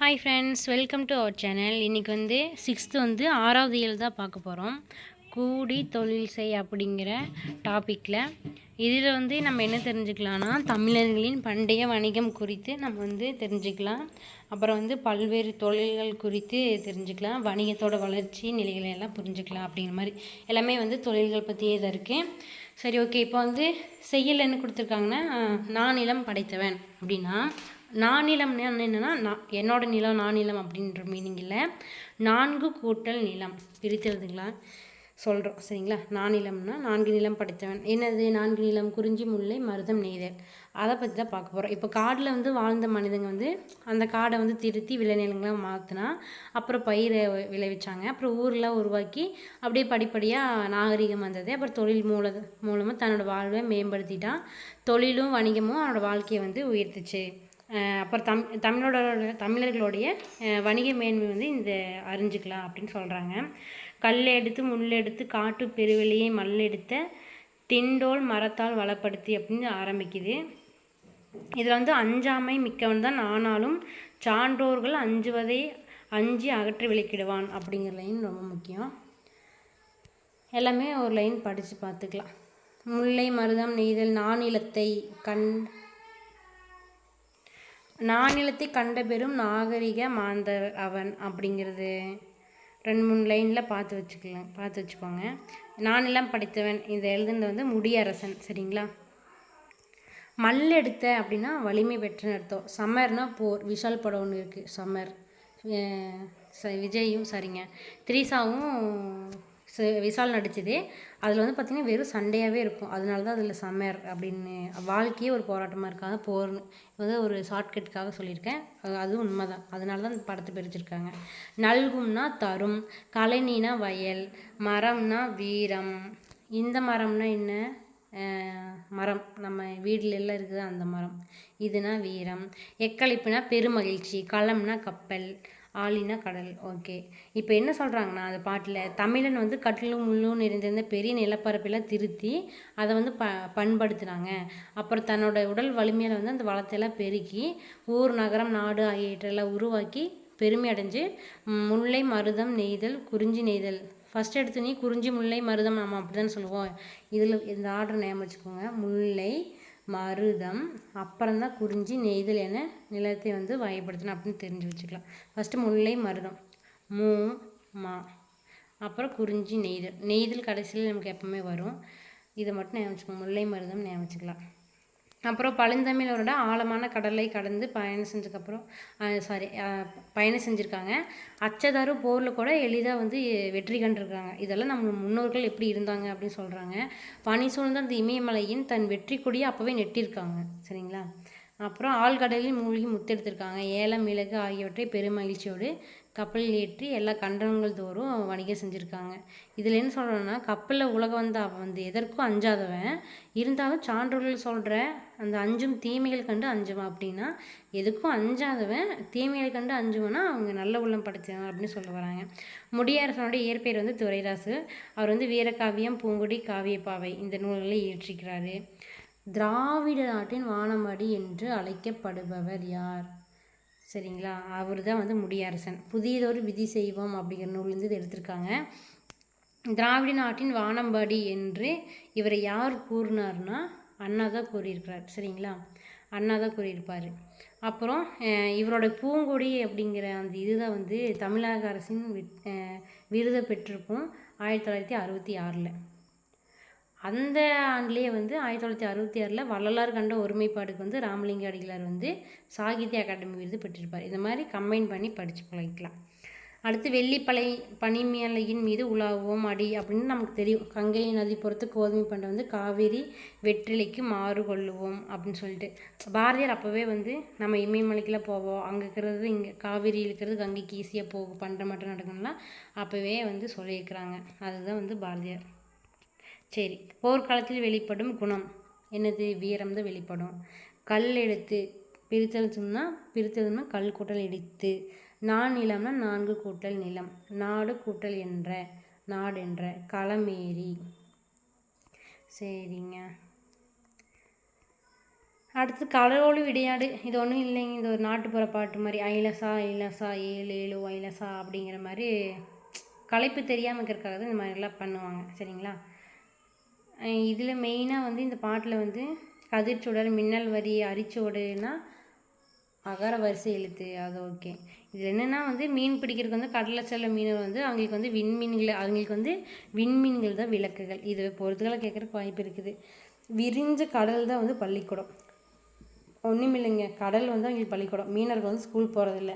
Hi friends, welcome to our channel. இன்றைக்கி வந்து 6th வந்து 6வது இயல் தான் பார்க்க போகிறோம். கூடி தொழில் செய் அப்படிங்கிற டாப்பிக்கில் இதில் வந்து நம்ம என்ன தெரிஞ்சுக்கலாம்னா, தமிழர்களின் பண்டைய வணிகம் குறித்து நம்ம வந்து தெரிஞ்சுக்கலாம். அப்புறம் வந்து பல்வேறு தொழில்கள் குறித்து தெரிஞ்சுக்கலாம். வணிகத்தோட வளர்ச்சி நிலைகளை எல்லாம் புரிஞ்சுக்கலாம். அப்படிங்கிற மாதிரி எல்லாமே வந்து தொழில்கள் பற்றியே தான் இருக்குது. சரி, ஓகே. இப்போ வந்து செய்யல் என்ன கொடுத்துருக்காங்கன்னா, நான் நிலம் படைத்தவன் அப்படின்னா, நானிலம்னா என்னென்னா, என்னோட நிலம் நானிலம் அப்படின்ற மீனிங் இல்லை, 4 கூட்டல் நிலம் பிரித்து எழுதுங்களா சொல்கிறோம். சரிங்களா? நானிலம்னா 4 நிலம் படைத்தவன். என்னது 4 நிலம்? குறிஞ்சி, முல்லை, மருதம், நெய்தல். அதை பற்றி தான் பார்க்க போகிறோம். இப்போ காட்டில் வந்து வாழ்ந்த மனிதங்க வந்து அந்த காடை வந்து திருத்தி விளைநிலங்களாக மாற்றினா, அப்புறம் பயிரை விளைவிச்சாங்க. அப்புறம் ஊரெலாம் உருவாக்கி அப்படியே படிப்படியாக நாகரிகம் வந்தது. அப்புறம் தொழில் மூலமாக தன்னோட வாழ்வை மேம்படுத்திட்டான். தொழிலும் வணிகமும் அவனோட வாழ்க்கையை வந்து உயர்த்துச்சு. அப்புறம் தமிழர்களுடைய வணிக மேன்மை வந்து இந்த அறிஞ்சிக்கலாம் அப்படின்னு சொல்கிறாங்க. கல்லெடுத்து முள்ளெடுத்து காட்டு பெருவெளியை மல்லெடுத்த திண்டோல் மரத்தால் வளப்படுத்தி அப்படின்னு ஆரம்பிக்குது. இதில் வந்து அஞ்சாமை மிக்கவன் தான் ஆனாலும் சான்றோர்கள் அஞ்சுவதை அஞ்சி அகற்றி விளக்கிடுவான் அப்படிங்கிற லைன் ரொம்ப முக்கியம். எல்லாமே ஒரு லைன் படித்து பார்த்துக்கலாம். முல்லை மருதம் நெய்தல் நானிலத்தை கண்ட பெரும் நாகரிக மாந்தர் அவன் அப்படிங்கிறது 2-3 லைனில் பார்த்து வச்சுக்கோங்க. நானிலம் படைத்தவன் இதை எழுதுனது வந்து முடியரசன். சரிங்களா? மல்லெடுத்த அப்படின்னா வலிமை பெற்றன்னு அர்த்தம். சம்மர்னா போர். விஷால் படம் ஒன்று இருக்குது, சம்மர். விஜயும் சரிங்க த்ரீசாவும் விஷால் நடிச்சது. அதில் வந்து பார்த்திங்கன்னா வெறும் சண்டையாகவே இருக்கும். அதனால தான் அதில் சம்மர் அப்படின்னு வாழ்க்கையே ஒரு போராட்டமாக இருக்காது, போர்னு வந்து ஒரு ஷார்ட்கட்டுக்காக சொல்லியிருக்கேன். அதுவும் உண்மை தான். அதனால தான் அந்த படத்தை பிரிச்சிருக்காங்க. நல்கும்னா தரும், கலைனினா வயல், மரம்னா வீரம். இந்த மரம்னா என்ன? மரம் நம்ம வீட்டில எல்லாம் இருக்குது அந்த மரம். இதுனா வீரம். எக்களிப்புனா பெருமகிழ்ச்சி. களம்னா கப்பல். ஆலினா கடல். ஓகே. இப்போ என்ன சொல்கிறாங்கன்னா, அந்த பாட்டில் தமிழன் வந்து கட்டிலும் முள்ளும் நிறைந்திருந்த பெரிய நிலப்பரப்பெல்லாம் திருத்தி அதை வந்து பண்படுத்தினாங்க. அப்புறம் தன்னோட உடல் வலிமையில் வந்து அந்த வளத்தையெல்லாம் பெருக்கி ஊர் நகரம் நாடு ஆகியவற்றெல்லாம் உருவாக்கி பெருமை அடைஞ்சு முல்லை மருதம் நெய்தல் குறிஞ்சி நெய்தல். ஃபஸ்ட் எடுத்து குறிஞ்சி முல்லை மருதம் நம்ம அப்படி தான் சொல்லுவோம். இதில் இந்த ஆர்டர் ஞாபகம் வச்சுக்கோங்க. முல்லை மருதம் அப்புறம்தான் குறிஞ்சி நெய்தல் என நிலத்தை வந்து வகைப்படுத்தணும் அப்படின்னு தெரிஞ்சு வச்சுக்கலாம். ஃபஸ்ட்டு முல்லை மருதம் மா, அப்புறம் குறிஞ்சி நெய்தல் கடைசியில் நமக்கு எப்பவுமே வரும். இதை மட்டும் ஞாபகம் வச்சுக்கோங்க. முல்லை மருதம் ஞாபகம் வச்சுக்கலாம். அப்புறம் பழந்தமிழரோட ஆழமான கடலை கடந்து பயணம் செஞ்சுருக்காங்க. அச்சதாரு போரில் கூட எளிதாக வந்து வெற்றி கண்டிருக்காங்க. இதெல்லாம் நம்ம முன்னோர்கள் எப்படி இருந்தாங்க அப்படின்னு சொல்கிறாங்க. பனி சூழ்ந்த அந்த இமயமலையின் தன் வெற்றி கொடியை அப்போவே நெட்டிருக்காங்க. சரிங்களா? அப்புறம் ஆழ்கடலில் மூழ்கி முத்தெடுத்திருக்காங்க. ஏலம் மிளகு ஆகியவற்றை பெருமகிழ்ச்சியோடு கப்பலில் ஏற்றி எல்லா கண்டனங்கள் தோறும் வணிகம் செஞ்சுருக்காங்க. இதில் என்ன சொல்கிறோன்னா, கப்பலில் உலகம் வந்து அவன் வந்து எதற்கும் அஞ்சாதவன், இருந்தாலும் சான்றோர்கள் சொல்கிற அந்த அஞ்சும் தீமைகள் கண்டு அஞ்சுவான். அப்படின்னா எதுக்கும் அஞ்சாதவன் தீமைகள் கண்டு அஞ்சுவானா அவங்க நல்ல உள்ளம் படைத்தவன் அப்படின்னு சொல்ல வராங்க. முடியரசனுடைய இயற்பெயர் வந்து துரைராசு. அவர் வந்து வீரகாவியம், பூங்குடி, காவியப்பாவை இந்த நூல்களை இயற்றிக்கிறாரு. திராவிட நாட்டின் வானம்பாடி என்று அழைக்கப்படுபவர் யார்? சரிங்களா? அவர் தான் வந்து முடியரசன். புதியதொரு விதி செய்வோம் அப்படிங்கிற நூல்லேருந்து இது எடுத்திருக்காங்க. திராவிட நாட்டின் வானம்பாடி என்று இவரை யார் கூறினார்னா அண்ணா தான் கூறியிருக்கிறார். சரிங்களா? அண்ணா தான் கூறியிருப்பார். அப்புறம் இவரோட பூங்கொடி அப்படிங்கிற அந்த இதுதான் வந்து தமிழக அரசின் விருதை பெற்றிருக்கும் 1966. அந்த ஆண்டுலேயே வந்து 1966 வள்ளலார் கண்ட ஒருமைப்பாடுக்கு வந்து ராமலிங்க அடிகளார் வந்து சாகித்ய அகாடமி விருது பெற்றிருப்பார். இந்த மாதிரி கம்பைன் பண்ணி படித்து பழகிக்கலாம். அடுத்து பனிமலையின் மீது உலாவுவோம் அடி அப்படின்னு நமக்கு தெரியும். கங்கை நதி பொறுத்து கோதுமை பண்டை வந்து காவேரி வெற்றிலைக்கு மாறு கொள்ளுவோம் அப்படின்னு சொல்லிட்டு பாரதியார் அப்போவே வந்து நம்ம இமயமலைக்கெல்லாம் போவோம், அங்கே இருக்கிறது இங்கே காவேரி இருக்கிறது கங்கைக்கு ஈஸியாக போகும், பண்டை மட்டும் நடக்கணும்லாம் அப்போவே வந்து சொல்லியிருக்கிறாங்க. அதுதான் வந்து பாரதியார். சரி, போர்க்காலத்தில் வெளிப்படும் குணம் என்னது? வீரம் தான் வெளிப்படும். கல் எடுத்து பிரித்தல்னா கல் கூட்டல் எடுத்து. நிலம்னா 4 கூட்டல் நிலம். நாடு கூட்டல் நாடென்ற. களமேறி. சரிங்க. அடுத்து கடலோடு விளையாடு. இது ஒன்றும் இல்லைங்க, இது ஒரு நாட்டுப்புற பாட்டு மாதிரி. ஐலசா ஐலசா ஏழு ஏழு ஐலசா அப்படிங்கிற மாதிரி களைப்பு தெரியாமல் இருக்கிறதுக்காக தான் இந்த மாதிரிலாம் பண்ணுவாங்க. சரிங்களா? இதில் மெயினாக வந்து இந்த பாட்டில் வந்து கதிர்ச்சுடர், மின்னல் வரி, அரிச்சுவடுனா அகர வரிசை எழுத்து, அது ஓகே. இதில் என்னென்னா வந்து மீன் பிடிக்கிறதுக்கு வந்து கடலில் செல்ல மீனவர் வந்து அவங்களுக்கு வந்து விண்மீன்கள் தான் விளக்குகள். இது பொறுத்துக்களை கேட்குறக்கு வாய்ப்பு இருக்குது. விரிஞ்ச கடல் தான் வந்து பள்ளிக்கூடம். ஒன்றும் இல்லைங்க, கடல் வந்து அவங்களுக்கு பள்ளிக்கூடம். மீனவர்கள் வந்து ஸ்கூல் போகிறதில்ல,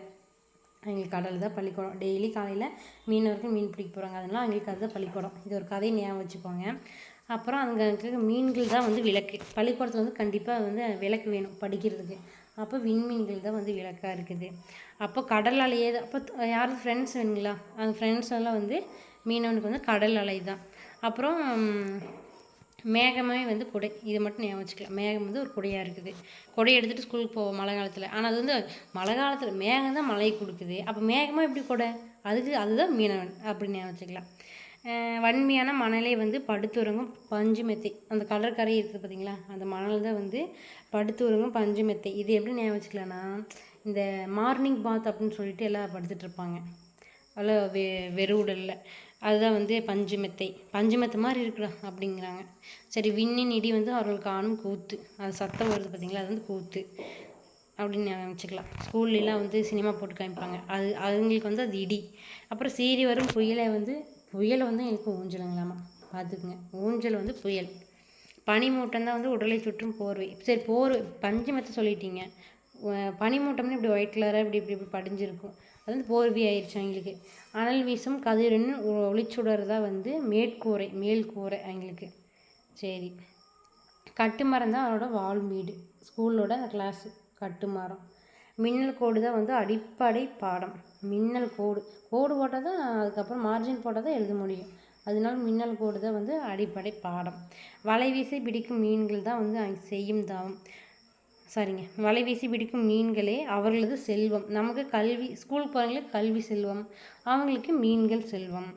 அவங்களுக்கு கடல் தான் பள்ளிக்கூடம். டெய்லி காலையில் மீனவர்கள் மீன் பிடிக்க போகிறாங்க, அதனால் அவங்களுக்கு அதுதான் பள்ளிக்கூடம். இது ஒரு கதையை ஞாபகம் வச்சுக்கோங்க. அப்புறம் அங்கே இருக்கிற மீன்கள் தான் வந்து விளக்கு. பள்ளிக்கூடத்தில் வந்து கண்டிப்பாக வந்து விளக்கு வேணும் படிக்கிறதுக்கு. அப்போ விண்மீன்கள் தான் வந்து விளக்காக இருக்குது. அப்போ கடல் அலையே தான். அப்போ யாரும் ஃப்ரெண்ட்ஸ் வேணுங்களா, அந்த ஃப்ரெண்ட்ஸ் எல்லாம் வந்து மீனவனுக்கு வந்து கடல் அலை தான். அப்புறம் மேகமே வந்து குடை. இதை மட்டும் ஞாபகம் வச்சுக்கலாம். மேகம் வந்து ஒரு குடையாக இருக்குது. குடையை எடுத்துகிட்டு ஸ்கூலுக்கு போவோம் மழை காலத்தில். ஆனால் அது வந்து மழை காலத்தில் மேகம் தான் மழை கொடுக்குது, அப்போ மேகமாக எப்படி குடை? அதுதான் மீனவன் அப்படின்னு ஞாபகம் வச்சுக்கலாம். வன்மையான மணலை வந்து படுத்துறங்கும் பஞ்சு மெத்தை. அந்த கடற்கரை இருக்குது பார்த்தீங்களா, அந்த மணல் தான் வந்து படுத்துறங்கும் பஞ்சு மெத்தை. இது எப்படி ஞாபகம் வச்சுக்கலாம்னா, இந்த மார்னிங் பாத் அப்படின்னு சொல்லிட்டு எல்லாம் படுத்துட்ருப்பாங்க அதில் வெறுவுடலில். அதுதான் வந்து பஞ்சு மெத்தை மாதிரி இருக்குடா அப்படிங்கிறாங்க. சரி, விண்ணின் இடி வந்து அவர்களுக்கு காணும் கூத்து. அது சத்தம் வருது பார்த்தீங்களா, அது வந்து கூத்து அப்படின்னு நினச்சிக்கலாம். ஸ்கூல்லாம் வந்து சினிமா போட்டு காமிப்பாங்க, அதுங்களுக்கு வந்து அது இடி. அப்புறம் சீறி வரும் புயலை வந்து எங்களுக்கு ஊஞ்சலுங்களாமா. பார்த்துக்குங்க, ஊஞ்சல் வந்து புயல். பனிமூட்டம் தான் வந்து உடலை சுற்றும் போர்வை. சரி, பஞ்சு மெத்தை சொல்லிட்டீங்க. பனிமூட்டம்னு இப்படி ஒயிட் கலராக இப்படி படிஞ்சிருக்கும், அது வந்து போர்வை ஆயிடுச்சு அவங்களுக்கு. அனல் வீசும் கதிரின் ஒளிச்சுடர் தான் வந்து மேல் கூரை அவங்களுக்கு. சரி, கட்டுமரம் தான் அவரோட வாழும் வீடு. ஸ்கூலோட அந்த கிளாஸு கட்டுமரம். மின்னல் கோடு தான் வந்து அடிப்படை பாடம். மின்னல் கோடு போட்டால் தான் அதுக்கப்புறம் மார்ஜின் போட்டால் தான் எழுத முடியும். அதனால மின்னல் கோடு தான் வந்து அடிப்படை பாடம். வலை வீசி பிடிக்கும் மீன்கள் தான் வந்து செய்யும் தவம். வலை வீசி பிடிக்கும் மீன்களே அவர்களது செல்வம். நமக்கு கல்வி, ஸ்கூலுக்கு போகிறவங்களுக்கு கல்வி செல்வம், அவங்களுக்கு மீன்கள் செல்வம்.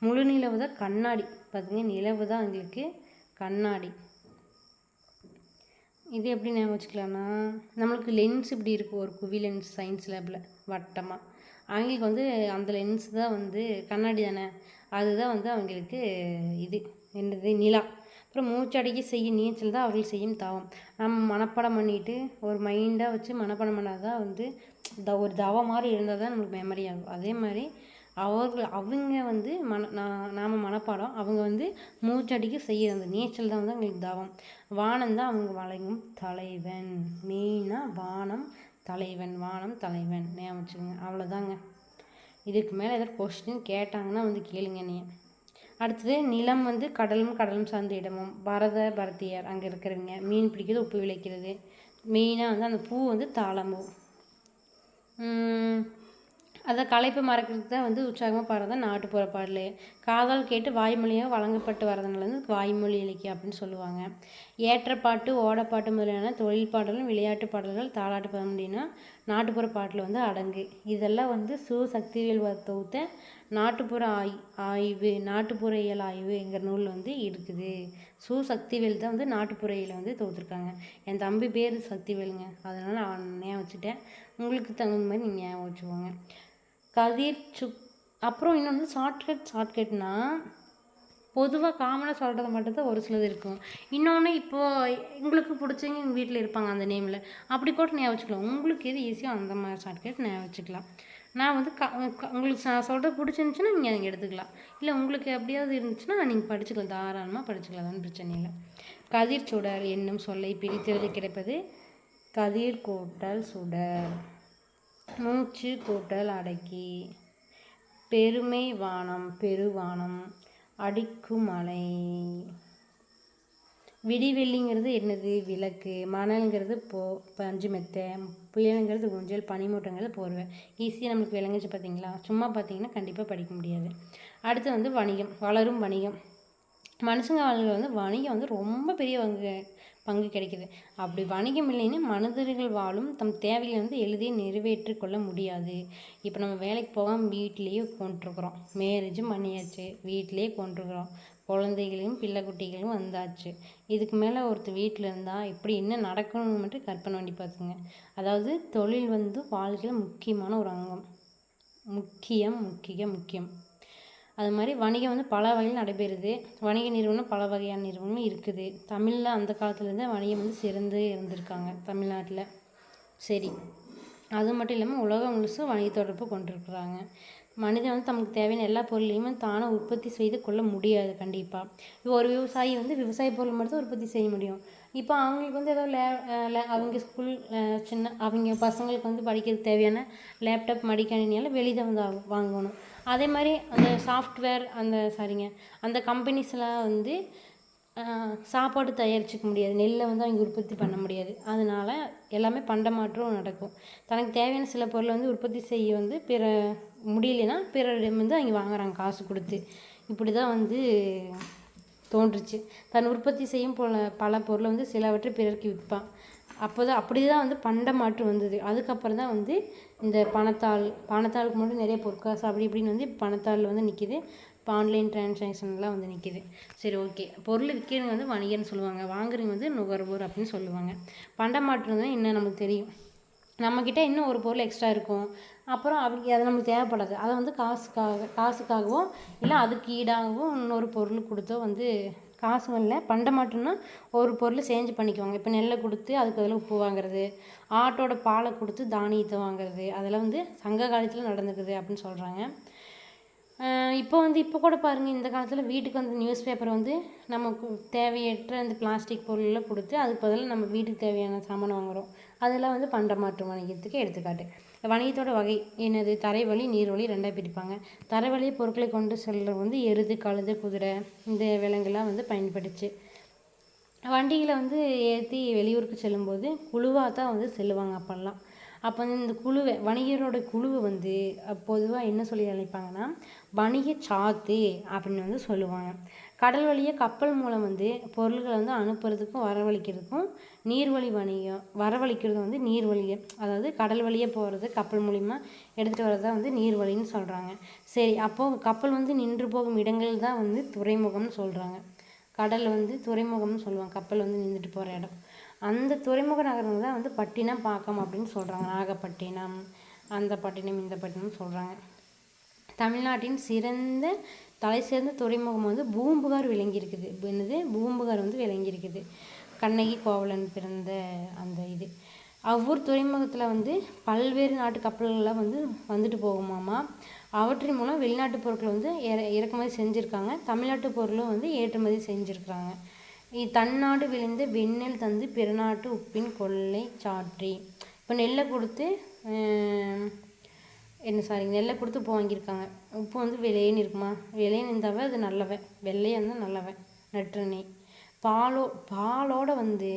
முழு நிலவு தான் கண்ணாடி. பார்த்துங்க, நிலவு தான் அவங்களுக்கு கண்ணாடி. இது எப்படி ஞாபகம் வச்சுக்கலாம்னா, நம்மளுக்கு லென்ஸ் இப்படி இருக்கும், ஒரு குவி லென்ஸ் சயின்ஸ் லேபில் வட்டமாக. அவங்களுக்கு வந்து அந்த லென்ஸ் தான் வந்து கண்ணாடி தானே, அதுதான் வந்து அவங்களுக்கு இது என்னது நிலா. அப்புறம் மூச்சடக்கி செய்யும் நீச்சல் தான் அவர்கள் செய்யும் தவம். நம்ம மனப்பாடம் பண்ணிவிட்டு ஒரு மைண்டாக வச்சு மனப்பாடம் பண்ணால் தான் வந்து ஒரு தவம் மாதிரி இருந்தால் தான் நம்மளுக்கு மெமரி ஆகும். அதே மாதிரி அவங்க வந்து நாம் மனப்பாடம், அவங்க வந்து மூச்சடிக்க செய்கிற அந்த நீச்சல் தான் வந்து அவங்களுக்கு தவம். வானம் தான் அவங்க வழங்கும் தலைவன். மெயினாக வானம் தலைவன் ஞாபகம் வச்சுக்கோங்க. அவ்வளோதாங்க. இதுக்கு மேலே ஏதாவது கொஸ்டின் கேட்டாங்கன்னா வந்து கேளுங்க நீ. அடுத்தது நிலம் வந்து கடலும் சார்ந்த இடமும். பரதியார் அங்கே இருக்கிறவங்க மீன் பிடிக்கிறது, உப்பு விளைக்கிறது. மெயினாக வந்து அந்த பூ வந்து தாளம்பூ. அதை களைப்பு மறக்கிறதுக்கு தான் வந்து உற்சாகமாக பாடுறது நாட்டுப்புற பாடல். காதால் கேட்டு வாய்மொழியாக வழங்கப்பட்டு வரதுனால வந்து வாய்மொழி இலக்கியம் அப்படின்னு சொல்லுவாங்க. ஏற்றப்பாட்டு, ஓடப்பாட்டு முதலான தொழில் பாடலும் விளையாட்டு பாடல்கள், தாலாட்டு பாட முடியும்னா நாட்டுப்புற பாட்டில் வந்து அடங்கு. இதெல்லாம் வந்து சக்திவேல் தொகுத்த நாட்டுப்புற ஆய்வுங்கிற நூல் வந்து இருக்குது. சக்திவேல் தான் வந்து நாட்டுப்புறையில் வந்து தொகுத்துருக்காங்க. என் தம்பி பேர் சக்திவேலுங்க, அதனால் நான் ஞாபகம் வச்சுட்டேன். உங்களுக்கு தகுந்த மாதிரி நீங்கள் ஞாபகம் வச்சுக்கோங்க. அப்புறம் இன்னொன்று ஷார்ட்கட்னா பொதுவாக காமனாக சொல்கிறது மட்டும்தான் ஒரு சிலது இருக்கும். இன்னொன்று இப்போது உங்களுக்கு பிடிச்சவங்க எங்கள் வீட்டில் இருப்பாங்க அந்த நேமில், அப்படி கூட ஞாபகம் வச்சுக்கலாம். உங்களுக்கு எது ஈஸியாக அந்த மாதிரி ஷார்ட்கட் ஞாபகம் வச்சுக்கலாம். நான் வந்து உங்களுக்கு நான் சொல்கிறது பிடிச்சிருந்துச்சுன்னா நீங்கள் அதை எடுத்துக்கலாம். இல்லை உங்களுக்கு எப்படியாவது இருந்துச்சுன்னா நீங்கள் படிச்சுக்கலாம், தாராளமாக படிச்சுக்கலாம், தான் பிரச்சனை இல்லை. கதிர் சுடர் என்னும் சொல்லை பிரித்தெழுத கிடைப்பது கதிர் கூட்டல் சுடர். மூச்சு கூட்டல் அடக்கி. பெருமை வானம் பெருவானம் அடிக்கும் மலை. விடிவெள்ளிங்கிறது என்னது? விளக்கு. மணல்ங்கிறது பஞ்சு மெத்தை. புயலுங்கிறது ஊஞ்சல். பனிமூட்டங்கிறது போர்வை. ஈஸியாக நம்மளுக்கு விளங்குச்சு பார்த்தீங்களா? சும்மா பார்த்தீங்கன்னா கண்டிப்பாக படிக்க முடியாது. அடுத்து வந்து வணிகம். வளரும் வணிகம். மனுஷங்க வாழ்க்கையில் வந்து வணிகம் வந்து ரொம்ப பெரிய பங்கு கிடைக்கிது. அப்படி வணிகம் இல்லைன்னா மனிதர்கள் வாழும் தம் தேவைகளை வந்து எளிதில் நிறைவேற்றி கொள்ள முடியாது. இப்போ நம்ம வேலைக்கு போகாமல் வீட்டிலேயே கொண்டிருக்கிறோம், மேரேஜும் பண்ணியாச்சு, வீட்டிலேயே கொண்டிருக்கிறோம், குழந்தைகளையும் பிள்ளை குட்டிகளும் வந்தாச்சு. இதுக்கு மேலே ஒருத்தர் வீட்டில் இருந்தால் எப்படி என்ன நடக்கணும்னு மட்டும் கற்பனை பண்ணி பார்த்துங்க. அதாவது தொழில் வந்து வாழ்க்கையில் முக்கியமான ஒரு அங்கம். முக்கியம். அது மாதிரி வணிகம் வந்து பல வகையில் நடைபெறுது. வணிக நிறுவனம் பல வகையான நிறுவனம் இருக்குது. தமிழில் அந்த காலத்துலேருந்தே வணிகம் வந்து சிறந்து இருந்திருக்காங்க தமிழ்நாட்டில். சரி, அது மட்டும் இல்லாமல் உலகம் முழுசும் வணிக தொடர்பு கொண்டிருக்கிறாங்க. மனிதன் வந்து தமக்கு தேவையான எல்லா பொருளையுமே தானே உற்பத்தி செய்து கொள்ள முடியாது. கண்டிப்பாக இப்போ ஒரு விவசாயி வந்து விவசாய பொருள் மட்டும் உற்பத்தி செய்ய முடியும். இப்போ அவங்களுக்கு வந்து ஏதோ அவங்க ஸ்கூல் அவங்க பசங்களுக்கு வந்து படிக்கிறதுக்கு தேவையான லேப்டாப் மடிக்கணினியெல்லாம் வெளியில் வந்து வாங்கணும். அதே மாதிரி அந்த சாஃப்ட்வேர் அந்த கம்பெனிஸ்லாம் வந்து சாப்பாடு தயாரிச்சிக்க முடியாது. நெல்லை வந்து அவங்க உற்பத்தி பண்ண முடியாது. அதனால எல்லாமே பண்டமாற்றம் நடக்கும். தனக்கு தேவையான சில பொருளை வந்து உற்பத்தி செய்ய வந்து முடியலைன்னா பிறரிடம் வந்து அவங்க வாங்குறாங்க காசு கொடுத்து. இப்படி தான் வந்து தோன்றுச்சு. தன் உற்பத்தி செய்யும் பல பொருளை வந்து சிலவற்றை பிறருக்கு விற்பான். அப்படி தான் வந்து பண்டமாற்று வந்தது. அதுக்கப்புறம் தான் வந்து இந்த பணத்தாளுக்கு மட்டும் நிறைய பொற்காசு அப்படி இப்படின்னு வந்து பணத்தாள் வந்து நிற்கிது. இப்போ ஆன்லைன் டிரான்சாக்ஷன்லாம் வந்து நிற்கிது. சரி, ஓகே. பொருள் விற்கிறவங்க வந்து வணிகர்னு சொல்லுவாங்க, வாங்குறவங்க வந்து நுகர்வோர் அப்படின்னு சொல்லுவாங்க. பண்டமாற்றம் தான் என்ன நமக்கு தெரியும். நம்மக்கிட்ட இன்னும் ஒரு பொருள் எக்ஸ்ட்ரா இருக்கும், அப்புறம் அது நமக்கு தேவைப்படாது. அதை வந்து காசுக்காகவோ இல்லை அதுக்கு ஈடாகவோ இன்னொரு பொருள் கொடுத்தோ வந்து காசு இல்லை. பண்டமாற்றம்னா ஒரு பொருள் சேஞ்ச் பண்ணிக்குவாங்க. இப்போ நெல்லை கொடுத்து அதுக்கு அதில் உப்பு வாங்குறது, ஆட்டோட பாலை கொடுத்து தானியத்தை வாங்குறது, அதெல்லாம் வந்து சங்க காலத்தில் நடந்துக்குது அப்படின்னு சொல்கிறாங்க. இப்போ கூட பாருங்கள், இந்த காலத்தில் வீட்டுக்கு வந்து நியூஸ் பேப்பர் வந்து நமக்கு தேவையற்ற அந்த பிளாஸ்டிக் பொருளெலாம் கொடுத்து அதுக்கு பதிலாக நம்ம வீட்டுக்கு தேவையான சாமான் வாங்குகிறோம். அதெல்லாம் வந்து பண்டமாற்று வணிகத்துக்கு எடுத்துக்காட்டு. வணிகத்தோட வகை என்னது? தரைவழி, நீர்வழி ரெண்டாக பிரிப்பாங்க. தரைவழி பொருட்களை கொண்டு செல்கிறது வந்து எருது, கழுதை, குதிரை இந்த விலங்குலாம் வந்து பயன்படுச்சு. வண்டிகளை வந்து ஏற்றி வெளியூருக்கு செல்லும்போது குழுவாக தான் வந்து செல்லுவாங்க அப்போல்லாம். அப்போ வந்து இந்த வணிகரோட குழுவை வந்து பொதுவாக என்ன சொல்லி அழைப்பாங்கன்னா வணிக சாத்து அப்படின்னு வந்து சொல்லுவாங்க. கடல் வழியாக கப்பல் மூலம் வந்து பொருள்களை வந்து அனுப்புறதுக்கும் வரவழைக்கிறதுக்கும் நீர்வழி வணிகம். வரவழைக்கிறது வந்து நீர்வழியை, அதாவது கடல் வழியாக போகிறது கப்பல் மூலிமா எடுத்துகிட்டு வர்றதா வந்து நீர்வழின்னு சொல்கிறாங்க. சரி, அப்போது கப்பல் வந்து நின்று போகும் இடங்கள் தான் வந்து துறைமுகம்னு சொல்கிறாங்க. கடல் வந்து துறைமுகம்னு சொல்லுவாங்க, கப்பல் வந்து நின்றுட்டு போகிற இடம். அந்த துறைமுக நகரங்கள் தான் வந்து பட்டினம், பாக்கம் அப்படின்னு சொல்கிறாங்க. நாகப்பட்டினம், அந்த பட்டினம், இந்த பட்டினம் சொல்கிறாங்க. தமிழ்நாட்டின் தலை சிறந்த துறைமுகம் வந்து பூம்புகார் விளங்கியிருக்குது. பூம்புகார் வந்து விளங்கியிருக்குது. கண்ணகி கோவலன் பிறந்த அந்த இது. அவ்வூர் துறைமுகத்தில் வந்து பல்வேறு நாட்டு கப்பல்கள்லாம் வந்து வந்துட்டு போகுமாமா. அவற்றின் மூலம் வெளிநாட்டு பொருட்களை வந்து இறக்குமதி செஞ்சுருக்காங்க. தமிழ்நாட்டு பொருளும் வந்து ஏற்றுமதி செஞ்சுருக்குறாங்க. தன்னாடு விளைந்த வெண்ணெல் தந்து பிறநாட்டு உப்பின் கொள்ளை சாற்றி. இப்போ நெல்லை கொடுத்து நெல்லை கொடுத்து உப்பு வாங்கியிருக்காங்க. உப்பு வந்து விலையேன்னு இருக்குமா? விலையேன்னு இருந்தாவே அது நல்லவை, வெள்ளையாக இருந்தால் நல்லவை. நற்றெண்ணெய் பாலோட வந்து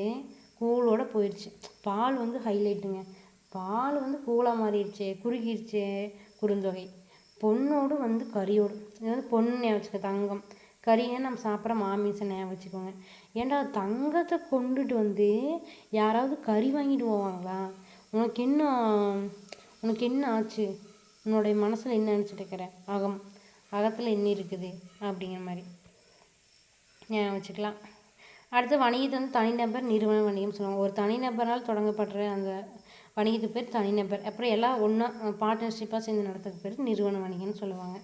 கூழோட போயிடுச்சு. பால் வந்து ஹைலைட்டுங்க. பால் வந்து கூழாக மாறிடுச்சு, குறுகிடுச்சு. குறுந்தொகை பொண்ணோடு வந்து கறியோடு. இது வந்து பொண்ணு ஞாபகம் வச்சுக்க, தங்கம். கறின்னு நம்ம சாப்பிட்ற மாமிசம் ஞாபகம் வச்சுக்கோங்க. ஏன்டா தங்கத்தை கொண்டுட்டு வந்து யாராவது கறி வாங்கிட்டு போவாங்களா? உனக்கு என்ன ஆச்சு? உன்னுடைய மனசில் என்ன நினச்சிட்டு இருக்கிற? அகத்தில் என்ன இருக்குது அப்படிங்கிற மாதிரி ஞாபகம் வச்சுக்கலாம். அடுத்து வணிகத்தை வந்து தனிநபர் நிறுவன வணிகம் சொல்லுவாங்க. ஒரு தனிநபரால் தொடங்கப்படுற அந்த வணிகத்துக்கு பேர் தனிநபர். அப்புறம் எல்லாம் ஒன்றா பார்ட்னர்ஷிப்பாக சேர்ந்து நடத்துறதுக்கு பேர் நிறுவன வணிகம்னு சொல்லுவாங்க.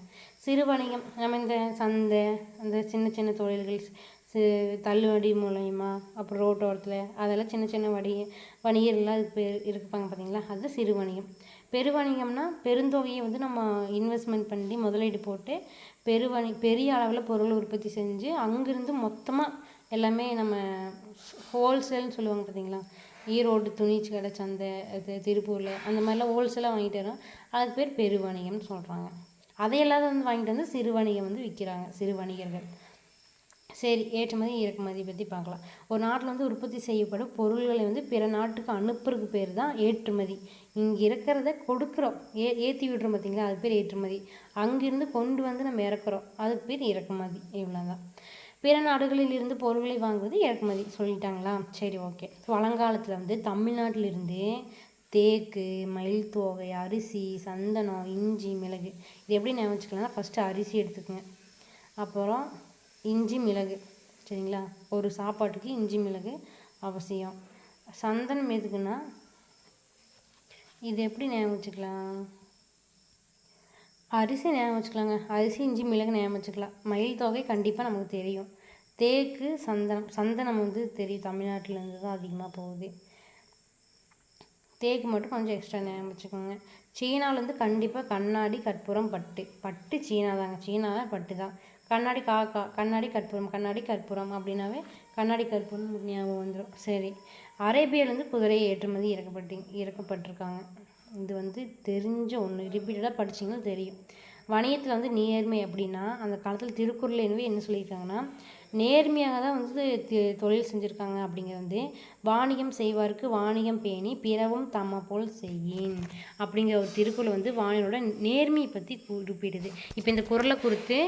சிறு வணிகம் நம்ம இந்த சந்தை, அந்த சின்ன சின்ன தொழில்கள், தள்ளுவண்டி மூலயமா, அப்புறம் ரோட்டோரத்தில் அதெல்லாம் சின்ன சின்ன வணிகர்கள்லாம் அதுக்கு பேர் இருப்பாங்க பார்த்தீங்களா, அது சிறு வணிகம். பெருவணிகம்னா பெருந்தொகையை வந்து நம்ம இன்வெஸ்ட்மெண்ட் பண்ணி முதலீடு போட்டு பெரிய அளவில் பொருள் உற்பத்தி செஞ்சு அங்கேருந்து மொத்தமாக எல்லாமே நம்ம ஹோல்சேல்னு சொல்லுவாங்க பார்த்தீங்களா, ஈரோடு துணிச்சி கடை சந்தை, திருப்பூரில் அந்த மாதிரிலாம் ஹோல்சேலாக வாங்கிட்டு வரோம், அதுக்கு பேர் பெருவணிகம்னு சொல்கிறாங்க. அதையெல்லாம் வந்து வாங்கிட்டு வந்து சிறு வணிகம் வந்து விற்கிறாங்க, சிறு வணிகர்கள். சரி, ஏற்றுமதி இறக்குமதி பற்றி பார்க்கலாம். ஒரு நாட்டில் வந்து உற்பத்தி செய்யப்படும் பொருள்களை வந்து பிற நாட்டுக்கு அனுப்புறதுக்கு பேர் தான் ஏற்றுமதி. இங்கே இருக்கிறத கொடுக்குறோம், ஏற்றி விடுறோம் பார்த்தீங்களா, அது பேர் ஏற்றுமதி. அங்கேருந்து கொண்டு வந்து நம்ம இறக்குறோம், அதுக்கு பேர் இறக்குமதி. இவ்வளோதான். பிற நாடுகளில் இருந்து பொருட்களை வாங்குவது இறக்குமதி. சொல்லிட்டாங்களா? சரி, ஓகே. பழங்காலத்தில் வந்து தமிழ்நாட்டிலிருந்து தேக்கு, மயில் தோகை, அரிசி, சந்தனம், இஞ்சி, மிளகு இது எப்படி ஞாபகம் வச்சுக்கலாம்னா, ஃபஸ்ட்டு அரிசி எடுத்துக்கோங்க, அப்புறம் இஞ்சி மிளகு. சரிங்களா, ஒரு சாப்பாட்டுக்கு இஞ்சி மிளகு அவசியம். சந்தனம் எதுக்குன்னா, இது எப்படி ஞாபகம் வச்சுக்கலாம், அரிசி ஞாபகம் வச்சுக்கலாங்க. அரிசி இஞ்சி மிளகு ஞாபகம் வச்சுக்கலாம். மயில் தொகை கண்டிப்பாக நமக்கு தெரியும். தேக்கு சந்தனம். சந்தனம் வந்து தெரியும், தமிழ்நாட்டிலேருந்து தான் அதிகமாக போகுது. தேக்கு மட்டும் கொஞ்சம் எக்ஸ்ட்ரா ஞாபகம் வச்சுக்கோங்க. சீனாவிலேருந்து கண்டிப்பாக கண்ணாடி கற்பூரம் பட்டு சீனா தாங்க. சீனாவில் பட்டு தான். கண்ணாடி கண்ணாடி கற்பூரம் அப்படின்னாவே கண்ணாடி கற்பூரம் ஞாபகம் வந்துடும். சரி, அரேபியாவிலேருந்து குதிரை ஏற்றுமதி இறக்கப்பட்டிருக்காங்க. இது வந்து தெரிஞ்ச ஒன்று, ரிப்பீட்டடாக படிச்சிங்கன்னா தெரியும். வணிகத்தில் வந்து நேர்மை அப்படின்னா, அந்த காலத்தில் திருக்குறள் என்ன சொல்லியிருக்காங்கன்னா, நேர்மையாக தான் வந்து தொழில் செஞ்சுருக்காங்க. அப்படிங்கிறது வந்து வாணிகம் செய்வார்க்கு வாணிகம் பேணி பிறவும் தம்மை போல் செய்யின் அப்படிங்கிற ஒரு திருக்குறள் வந்து வாணியோட நேர்மையை பற்றி குறிப்பிடுது. இப்போ இந்த குறளை குறித்து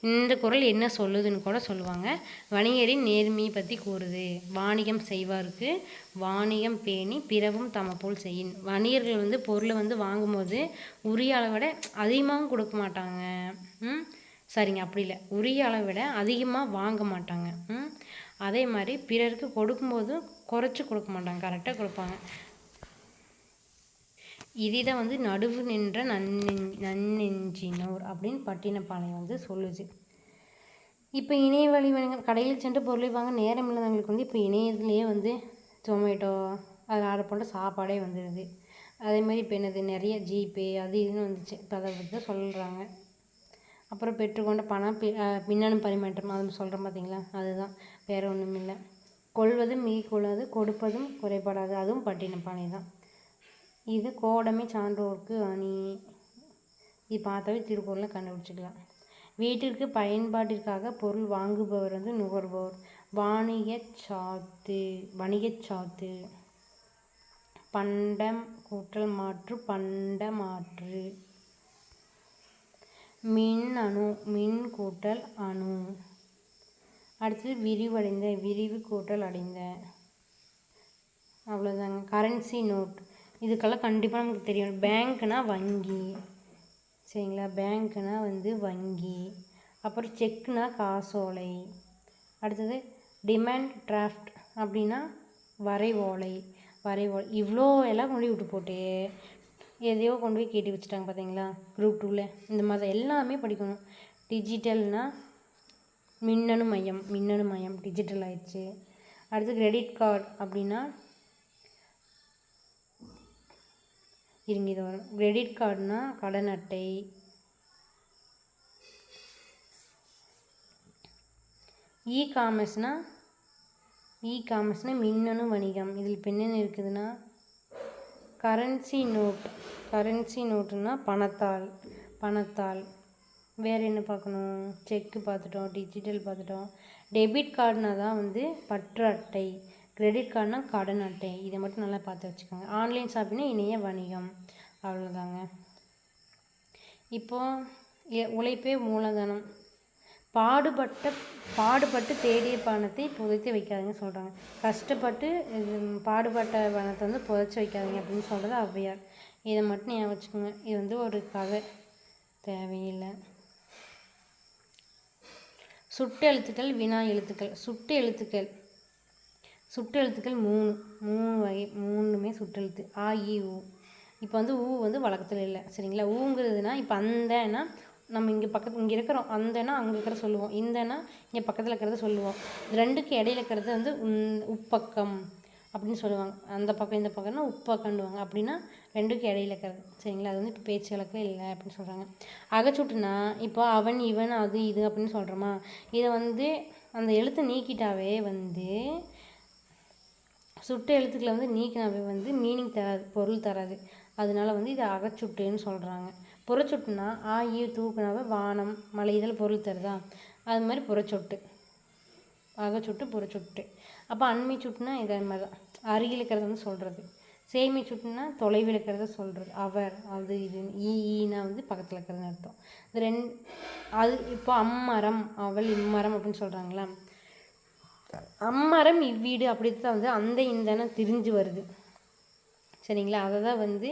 இந்த குறள் என்ன சொல்லுதுன்னு கூட சொல்லுவாங்க. வணிகரின் நேர்மையை பற்றி கூறுது. வாணிகம் செய்வார்க்கு வாணிகம் பேணி பிறவும் தம்மை போல் செய்யின். வணிகர்கள் வந்து பொருளை வந்து வாங்கும்போது உரிய அளவை விட அதிகமாகவும் கொடுக்க மாட்டாங்க. சரிங்க, அப்படி இல்லை, உரிய அளவை விட அதிகமாக வாங்க மாட்டாங்க. அதே மாதிரி பிறருக்கு கொடுக்கும்போது குறைச்சி கொடுக்க மாட்டாங்க, கரெக்டாக கொடுப்பாங்க. இதைதான் வந்து நடுவு நின்ற நன்னெஞ்சினோர் அப்படின்னு பட்டினப்பாளையம் வந்து சொல்லுது. இப்போ இணைய வழி கடையில் சென்று பொருளை வாங்க நேரம் இல்லாதவங்களுக்கு வந்து இப்போ இணையத்துலேயே வந்து ஜொமேட்டோ அதில் ஆர்டர் பண்ண சாப்பாடே வந்துடுது. அதேமாதிரி இப்போ என்னது நிறைய ஜிபே அது இதுன்னு வந்துச்சு. இப்போ அதை பற்றி தான் சொல்கிறாங்க. அப்புறம் பெற்றுக்கொண்ட பணம் மின்னணு பரிமாற்றம் அது சொல்கிறோம் பார்த்தீங்களா, அதுதான், வேறு ஒன்றும் இல்லை. கொள்வதும் மிகக்கூடாது, கொடுப்பதும் குறைபடாது, அதுவும் பட்டினப்பாளையம் தான். இது கோடமை சான்றோர்க்கு அணி. இது பார்த்தாவே திருக்குறளில் கண்டுபிடிச்சிக்கலாம். வீட்டிற்கு பயன்பாட்டிற்காக பொருள் வாங்குபவர் வந்து நுகர்வோர். வணிகச்சாத்து. பண்டம் கூட்டல் மாற்று பண்டமாற்று. மின்னணு மின் கூட்டல் அணு. அடுத்தது விரிவடைந்த விரிவு கூட்டல் அடைந்த. அவ்வளோதாங்க. கரன்சி நோட் இதுக்கெல்லாம் கண்டிப்பாக நமக்கு தெரியும். பேங்க்னா வங்கி. சரிங்களா, பேங்க்னா வந்து வங்கி. அப்புறம் செக்குனா காசோலை. அடுத்தது டிமாண்ட் டிராஃப்ட் அப்படின்னா வரைவோலை. இவ்வளோ எல்லாம் கொண்டு விட்டு போட்டு எதையோ கொண்டு போய் கேட்டு வச்சுட்டாங்க பார்த்தீங்களா குரூப் 2ல். இந்த மாதிரி எல்லாமே படிக்கணும். டிஜிட்டல்னால் மின்னணு மையம் டிஜிட்டல் ஆயிடுச்சு. அடுத்து கிரெடிட் கார்டு அப்படின்னா இது வரும். கிரெடிட் கார்டுனா கடன் அட்டை. இ காமர்ஸ்னால் மின்னணு வணிகம். இதில் இப்போ என்னென்ன இருக்குதுன்னா கரன்சி நோட்டுன்னா பணத்தால். வேறு என்ன பார்க்கணும், செக்கு பார்த்துட்டோம், டிஜிட்டல் பார்த்துட்டோம். டெபிட் கார்டுனா தான் வந்து பற்று அட்டை. கிரெடிட் கார்டுனா கடன் அட்டை. இதை மட்டும் நல்லா பார்த்து வச்சுக்கோங்க. ஆன்லைன் ஷாப்பிங்னா இணைய வணிகம். அவ்வளோதாங்க. இப்போது உழைப்பே மூலதனம். பாடுபட்டு தேடிய பணத்தை புதைத்து வைக்காதீங்கன்னு சொல்கிறாங்க. கஷ்டப்பட்டு பாடுபட்ட பணத்தை வந்து புதைச்சி வைக்காதீங்க அப்படின்னு சொல்கிறது ஔவையார். இதை மட்டும் ஞாபகம் வச்சுக்கோங்க. இது வந்து ஒரு கதை, தேவையில்லை. சுட்டு எழுத்துக்கள் வினா எழுத்துக்கள். சுட்டு எழுத்துக்கள் 3 வகை. 3மே சுட்டெழுத்து. ஆ இ ஊ. இப்போ வந்து ஊ வந்து வழக்கத்தில் இல்லை. சரிங்களா, ஊங்கிறதுனா இப்போ அந்தனா நம்ம இங்கே இருக்கிறோம், அந்தனா அங்கே இருக்கிற சொல்லுவோம், இந்தனா இங்கே பக்கத்தில் இருக்கிறத சொல்லுவோம். இது ரெண்டுக்கு இடையில இருக்கிறது வந்து உப்பக்கம் அப்படின்னு சொல்லுவாங்க. அந்த பக்கம் இந்த பக்கம்னா உப்பக்கண்டுவாங்க. அப்படின்னா ரெண்டுக்கு இடையில இருக்கிறது. சரிங்களா, அது வந்து இப்போ பேச்சு வழக்கில் இல்லை அப்படின்னு சொல்கிறாங்க. அகச்சுட்டுனா இப்போ அவன் இவன் அது இது அப்படின்னு சொல்கிறோமா, இதை வந்து அந்த எழுத்தை நீக்கிட்டாவே வந்து சுட்டு எழுத்துக்களை வந்து நீக்கினாவே வந்து மீனிங் தராது, பொருள் தராது. அதனால வந்து இதை அகச்சுட்டுன்னு சொல்கிறாங்க. புறச்சொட்டுனா ஆ ஈ தூக்குனாவே வானம் மலை இதில் பொருள் தருதா, அது மாதிரி புறச்சொட்டு. அகச்சுட்டு புறச்சொட்டு. அப்போ அண்மை சுட்டுனா இதே மாதிரி தான், அருகில் இருக்கிறத வந்து சொல்கிறது. சேமை சுட்டுனா தொலைவில் இருக்கிறத சொல்கிறது. அவர் அது இது. ஈனா வந்து பக்கத்தில் இருக்கிறதுன்னு அர்த்தம். இது அது இப்போ அம்மரம் அவள் இம்மரம் அப்படின்னு சொல்கிறாங்களா, அம்மரம் இவ்வீடு அப்படி தான் வந்து அந்த இந்தன திரிஞ்சு வருது. சரிங்களா, அதை தான் வந்து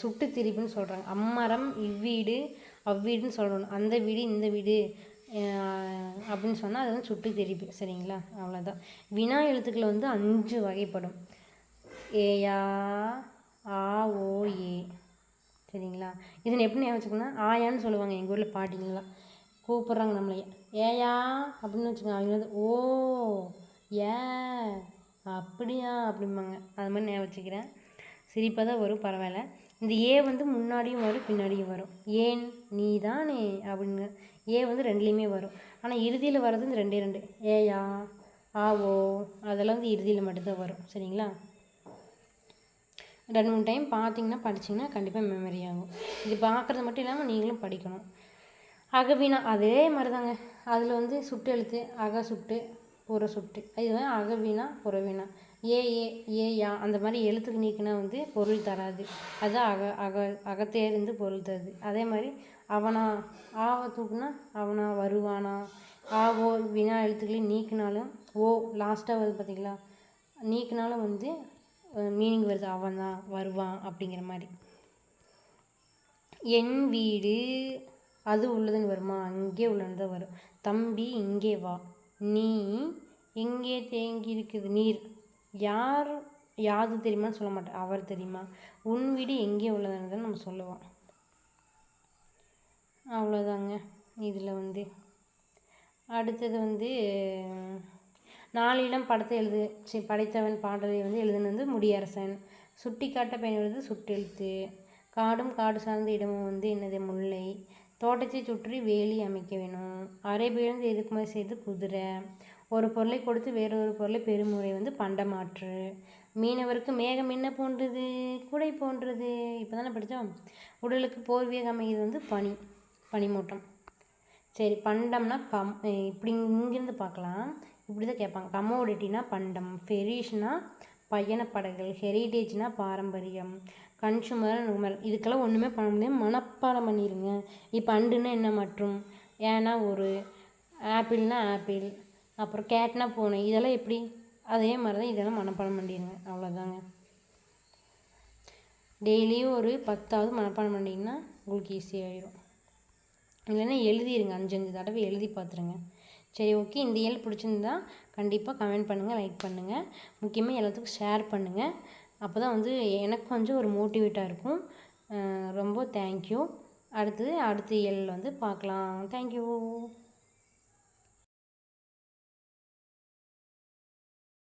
சுட்டு திரிப்புன்னு சொல்கிறாங்க. அம்மரம் இவ்வீடு அவ்வீடுன்னு சொல்லணும். அந்த வீடு இந்த வீடு அப்படின்னு சொன்னால் அது வந்து சுட்டு தெரியுது. சரிங்களா? அவ்வளோதான். வினா எழுத்துக்கள் வந்து 5 வகைப்படும். ஏயா, ஆ, ஓ, ஏ. சரிங்களா? இதனை எப்படி ஞாபகம் வச்சுக்கணும்னா, ஆயான்னு சொல்லுவாங்க எங்கள் ஊரில் பாட்டிங்கெல்லாம். கூப்பிட்றாங்க நம்மளை, ஏயா அப்படின்னு வச்சுக்கோங்க. அவங்க வந்து ஓ, ஏ, அப்படியா அப்படிம்பாங்க. அது மாதிரி ஞாபகம் வச்சுக்கிறேன். சிரிப்பாக தான் வரும், பரவாயில்ல. இந்த ஏ வந்து முன்னாடியும் வரும், பின்னாடியும் வரும். ஏன், நீ தானே அப்படின்னு ஏ வந்து ரெண்டுலேயுமே வரும். ஆனால் இறுதியில் வர்றது இந்த 2 ஏயா, ஆவோ, அதெல்லாம் வந்து இறுதியில் மட்டும்தான் வரும். சரிங்களா? 2-3 டைம் பார்த்தீங்கன்னா படிச்சிங்கன்னா கண்டிப்பாக மெமரி ஆகும். இது பார்க்குறது மட்டும் இல்லாமல் நீங்களும் படிக்கணும். அகவினா அதே மாதிரி தாங்க. அதில் வந்து சுட்டு எழுத்து அக சுட்டு புற சுட்டு, இது அகவினா புறவினா. ஏ ஏ ஏ யா அந்த மாதிரி எழுத்துக்கு நீக்கினா வந்து பொருள் தராது. அதுதான் அகத்தேர்ந்து பொருள் தருது. அதே மாதிரி அவனா, ஆவை தூக்குனா அவனா, வருவானா. ஆவோ வினா எழுத்துக்களையும் நீக்கினாலும் ஓ லாஸ்ட்டாக வருது பார்த்தீங்களா, நீக்கினாலும் வந்து மீனிங் வருது, அவன் தான் வருவான் அப்படிங்கிற மாதிரி. என் வீடு அது உள்ளதுன்னு வருமா, அங்கே உள்ளது தான் வரும். தம்பி இங்கே வா, நீ எங்கே தேங்கி இருக்குது நீர், யார் யாது தெரியுமான்னு சொல்ல மாட்டேன், அவர் தெரியுமா. உன் வீடு எங்கே உள்ளதுன்னு தான் நம்ம சொல்லுவோம். அவ்வளோதாங்க. இதில் வந்து அடுத்தது வந்து 4 இளம் படத்தை படைத்தவன் பாடலை வந்து எழுதுனது வந்து முடியரசன். சுட்டி காட்ட பயன்படுது சுட்டெழுத்து. காடும் காடு சார்ந்த இடமும் வந்து என்னது முல்லை. தோட்டத்தை சுற்றி வேலி அமைக்க வேணும். அரைபிழந்து இறக்குமதி செய்து குதிரை. ஒரு பொருளை கொடுத்து வேறொரு பொருளை பெருமுறை வந்து பண்டமாற்று. மீனவருக்கு மேகம் என்ன போன்றது, குடை போன்றது. இப்போ தானே படித்தோம். உடலுக்கு போர்வையாக அமைகிறது வந்து பனிமூட்டம். சரி, பண்டம்னா இப்படி இங்கேருந்து பார்க்கலாம், இப்படி தான் கேட்பாங்க. கமோடிட்டினா பண்டம், ஃபெரிஷ்னா பயணப்படகுகள், ஹெரிடேஜ்னா பாரம்பரியம், கன்சூமர் நுமர். இதுக்கெல்லாம் ஒன்றுமே பண்ண முடியாது, மனப்பாடம் பண்ணிடுங்க. இப்போ அண்டுன்னா என்ன மற்றும், ஏன்னா ஒரு, ஆப்பிள்னா ஆப்பிள், அப்புறம் கேட்னா பூனை. இதெல்லாம் எப்படி அதே மாதிரி தான் இதெல்லாம் மனப்பாடம் பண்ணிடுங்க. அவ்வளோதாங்க. டெய்லியும் ஒரு 10ஆவது மனப்பாடம் பண்ணிங்கன்னா உங்களுக்கு ஈஸியாகிடும். இல்லைன்னா எழுதிடுங்க, 5 தடவை எழுதி பார்த்துருங்க. சரி, ஓகே. இந்த இயல் பிடிச்சிருந்தா கண்டிப்பாக கமெண்ட் பண்ணுங்கள், லைக் பண்ணுங்கள், முக்கியமாக எல்லாத்துக்கும் ஷேர் பண்ணுங்கள். அப்போ தான் வந்து எனக்கு கொஞ்சம் ஒரு மோட்டிவேட்டாக இருக்கும். ரொம்ப தேங்க்யூ. அடுத்த இயல் வந்து பார்க்கலாம். தேங்க்யூ.